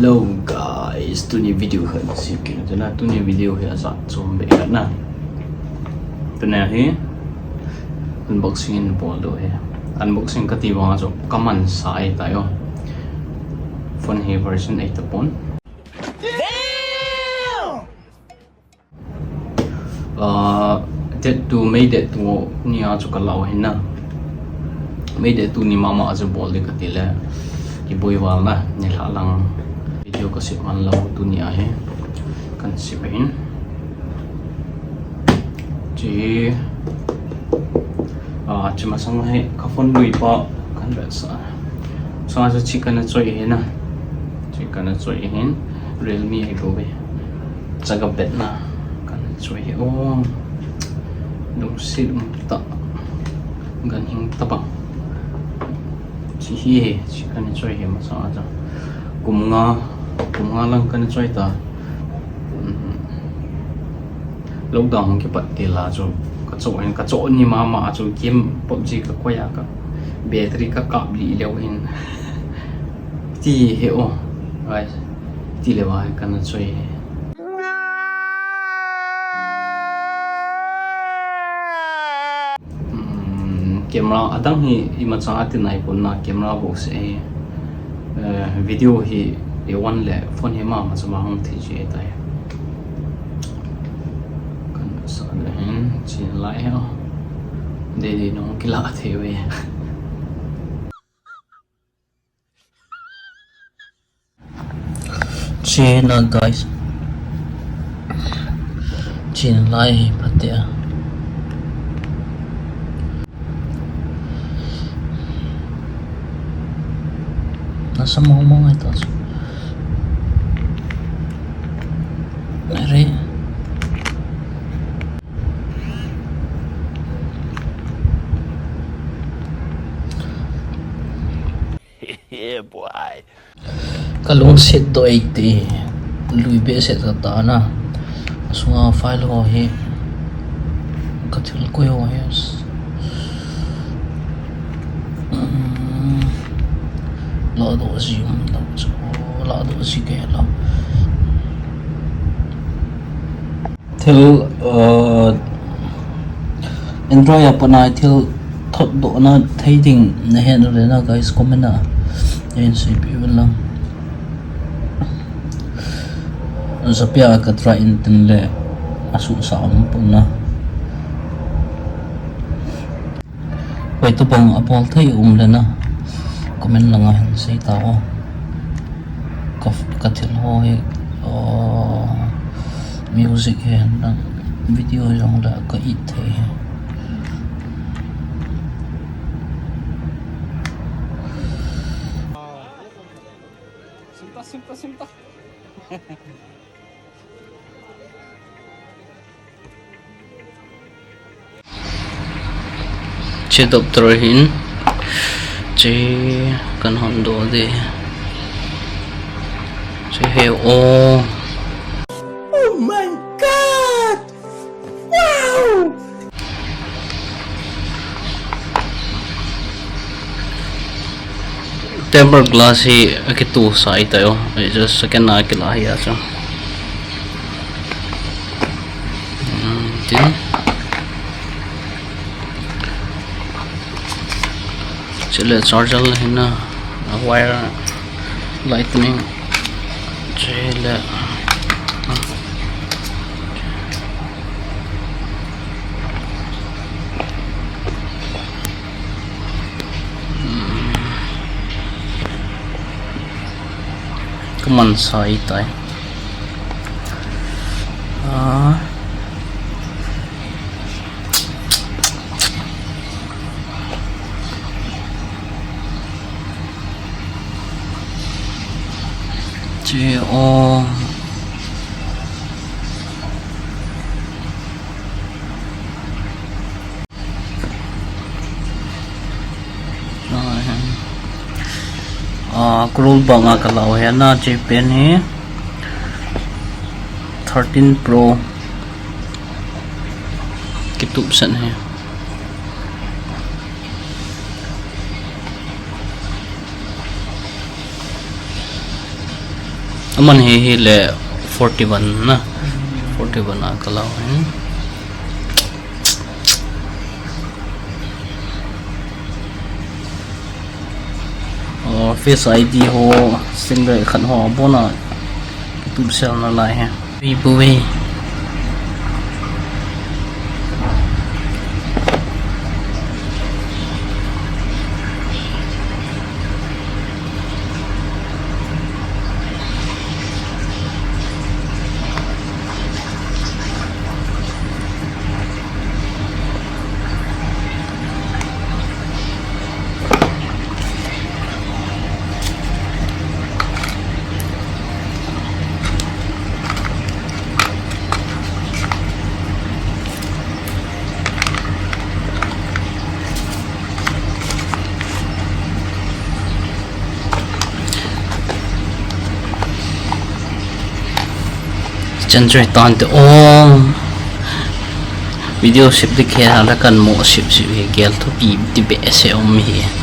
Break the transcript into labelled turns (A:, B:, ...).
A: Hello guys, tu ni video kan sikit je lah. Tu ni video yang asal zombie kan lah. Tu ni he unboxing bol do he. Unboxing katiwa so kaman sai tayo. Phone he version 8 pon. That tu made it tu ni ajo kalau he na. Made it tu ni mama ajo bol de katila. Iboy wal na ni lang video ko si man law dunia he kan si pain ji cuma sang he ka phone lui pa kan ba sa sa chicken na choi he na chicken na choi he Realme he go be jaga bet na kan choi he no sit ta gan hing tabang si he chicken na choi he ma sa aja kumnga lang kan choi ta lockdown ke pat ti la jo ka cho ni mama jo game PUBG ka koya ka battery ka bli leo in ti he guys ti le wa kan choi camera adang hi imacha atinai pon na camera box e video hi one le phone hi ma chama hong thi je tai kan sa le hin chin lai ha de no kila the we chin guys chin lai patia nasa mau ito Mari yeah boy kalung set do 80 lui be set ta na sunga file ho he kathil ko ho yes la do si la do si ke la thil Android apana thil thot do na thai ding na hen re na guys comment na en si pi lang zapia ka try in tin le asu sa am pun na wai to bang apol thai le na comment lang han sei tao ka thil ho he music he na video jong da ka it the simpa che doctor hin che kan hondo de che he oh my god wow tempered glass hi akitu sai tayo just second na kila hiya so tin chile charger hina wire lightning chile kaman sai tai che scroll banga kalau ya na che pen he 13 Pro kitup san he aman hi le 41 na 41 na kalau hin face ID ho single khan ho bona tu sel na lai ha vi buwe chân trời toàn từ ôm video ship đi kia là cần mổ ship ship kia thôi bị bị bể xe ôm hi